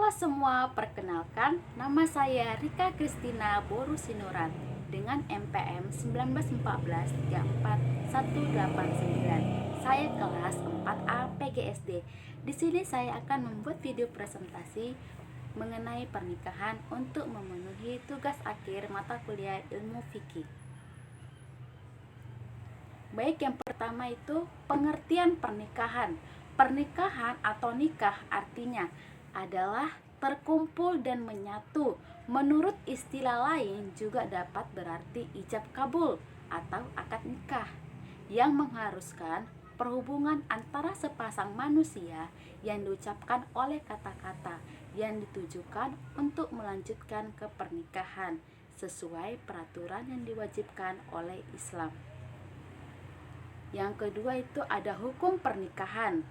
Halo semua, perkenalkan nama saya Rika Kristina Boru Sinurat dengan MPM 1914-34189. Saya kelas 4A PGSD. Di sini saya akan membuat video presentasi mengenai pernikahan untuk memenuhi tugas akhir mata kuliah ilmu fikih. Baik, yang pertama itu pengertian pernikahan. Pernikahan atau nikah artinya adalah terkumpul dan menyatu. Menurut istilah lain juga dapat berarti ijab kabul atau akad nikah yang mengharuskan perhubungan antara sepasang manusia yang diucapkan oleh kata-kata yang ditujukan untuk melanjutkan ke pernikahan sesuai peraturan yang diwajibkan oleh Islam. Yang kedua itu ada hukum pernikahan.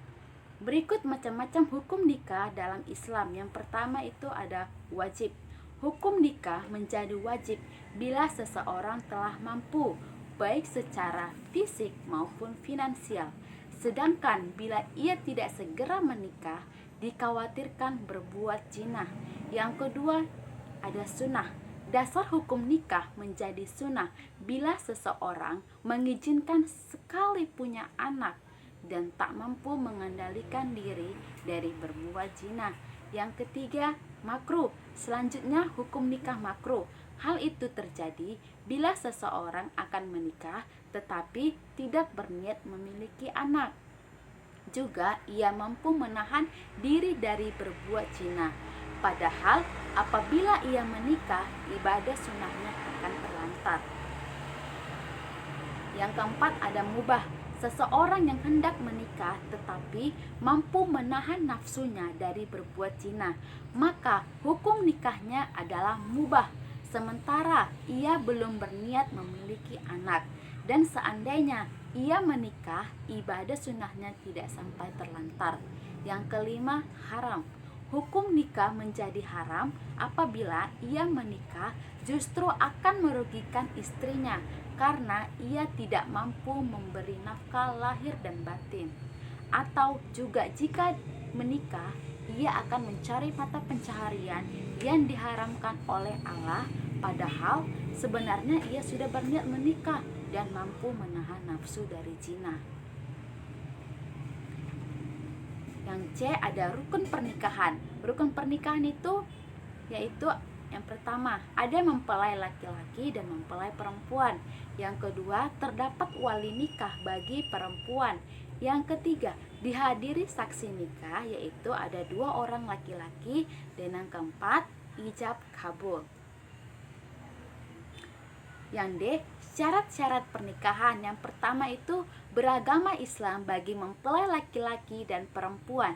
Berikut macam-macam hukum nikah dalam Islam. Yang pertama itu ada wajib. Hukum nikah menjadi wajib bila seseorang telah mampu, baik secara fisik maupun finansial. Sedangkan bila ia tidak segera menikah, dikhawatirkan berbuat zina. Yang kedua ada sunnah. Dasar hukum nikah menjadi sunnah bila seseorang mengizinkan sekali punya anak dan tak mampu mengendalikan diri dari berbuat zina. Yang ketiga, makruh. Selanjutnya hukum nikah makruh. Hal itu terjadi bila seseorang akan menikah tetapi tidak berniat memiliki anak. Juga ia mampu menahan diri dari berbuat zina. Padahal apabila ia menikah, ibadah sunnahnya akan terlantar. Yang keempat ada mubah. Seseorang yang hendak menikah tetapi mampu menahan nafsunya dari berbuat zina, maka hukum nikahnya adalah mubah, sementara ia belum berniat memiliki anak. Dan seandainya ia menikah, ibadah sunnahnya tidak sampai terlantar. Yang kelima, haram. Hukum nikah menjadi haram apabila ia menikah justru akan merugikan istrinya karena ia tidak mampu memberi nafkah lahir dan batin. Atau juga jika menikah, ia akan mencari mata pencaharian yang diharamkan oleh Allah, padahal sebenarnya ia sudah berniat menikah dan mampu menahan nafsu dari zina. Yang C ada rukun pernikahan. Rukun pernikahan itu yaitu yang pertama, ada mempelai laki-laki dan mempelai perempuan. Yang kedua, terdapat wali nikah bagi perempuan. Yang ketiga, dihadiri saksi nikah, yaitu ada 2 orang laki-laki. Dan yang keempat, ijab kabul. Yang D, syarat-syarat pernikahan. Yang pertama itu beragama Islam bagi mempelai laki-laki dan perempuan.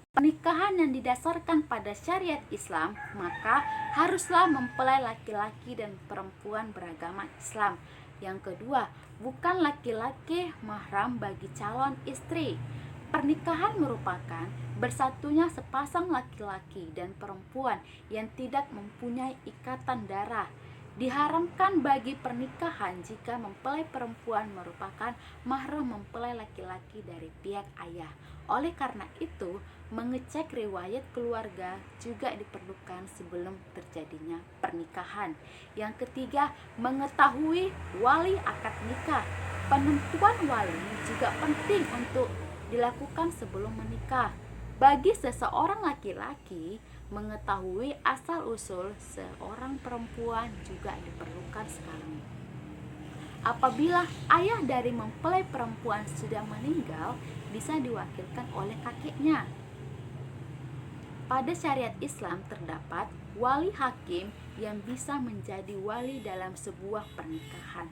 Pernikahan yang didasarkan pada syariat Islam, maka haruslah mempelai laki-laki dan perempuan beragama Islam. Yang kedua, bukan laki-laki mahram bagi calon istri. Pernikahan merupakan bersatunya sepasang laki-laki dan perempuan yang tidak mempunyai ikatan darah. Diharamkan bagi pernikahan jika mempelai perempuan merupakan mahram mempelai laki-laki dari pihak ayah. Oleh karena itu, mengecek riwayat keluarga juga diperlukan sebelum terjadinya pernikahan. Yang ketiga, mengetahui wali akad nikah. Penentuan wali juga penting untuk dilakukan sebelum menikah. Bagi seseorang laki-laki, mengetahui asal-usul seorang perempuan juga diperlukan sekali. Apabila ayah dari mempelai perempuan sudah meninggal, bisa diwakilkan oleh kakeknya. Pada syariat Islam terdapat wali hakim yang bisa menjadi wali dalam sebuah pernikahan.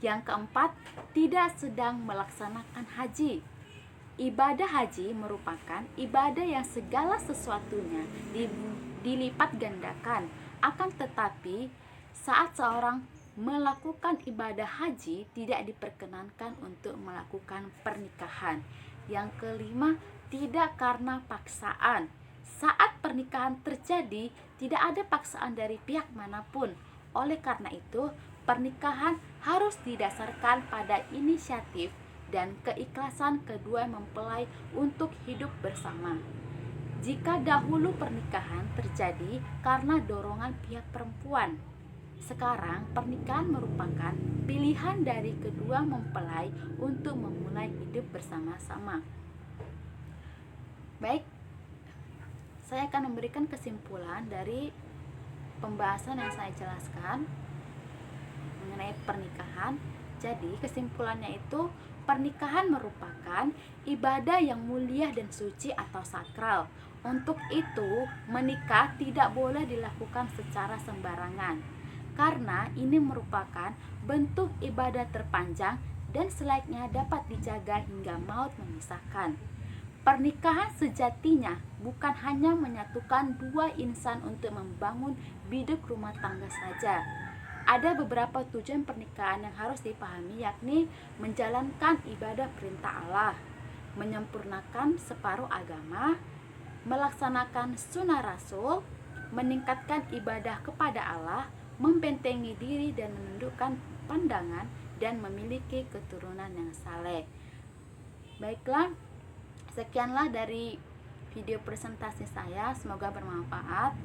Yang keempat, tidak sedang melaksanakan haji. Ibadah haji merupakan ibadah yang segala sesuatunya dilipat gandakan. Akan tetapi, saat seorang melakukan ibadah haji, tidak diperkenankan untuk melakukan pernikahan. Yang kelima, tidak karena paksaan. Saat pernikahan terjadi, tidak ada paksaan dari pihak manapun. Oleh karena itu, pernikahan harus didasarkan pada inisiatif dan keikhlasan kedua mempelai untuk hidup bersama. Jika dahulu pernikahan terjadi karena dorongan pihak perempuan, sekarang pernikahan merupakan pilihan dari kedua mempelai untuk memulai hidup bersama-sama. Baik, saya akan memberikan kesimpulan dari pembahasan yang saya jelaskan mengenai pernikahan. Jadi kesimpulannya itu, pernikahan merupakan ibadah yang mulia dan suci atau sakral. Untuk itu, menikah tidak boleh dilakukan secara sembarangan, karena ini merupakan bentuk ibadah terpanjang dan selayaknya dapat dijaga hingga maut memisahkan. Pernikahan sejatinya bukan hanya menyatukan dua insan untuk membangun biduk rumah tangga saja. Ada beberapa tujuan pernikahan yang harus dipahami, yakni menjalankan ibadah perintah Allah, menyempurnakan separuh agama, melaksanakan sunnah Rasul, meningkatkan ibadah kepada Allah, membentengi diri dan menundukkan pandangan, dan memiliki keturunan yang saleh. Baiklah, sekianlah dari video presentasi saya, semoga bermanfaat.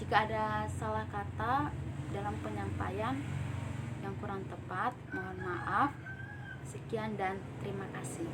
Jika ada salah kata dalam penyampaian yang kurang tepat, mohon maaf. Sekian dan terima kasih.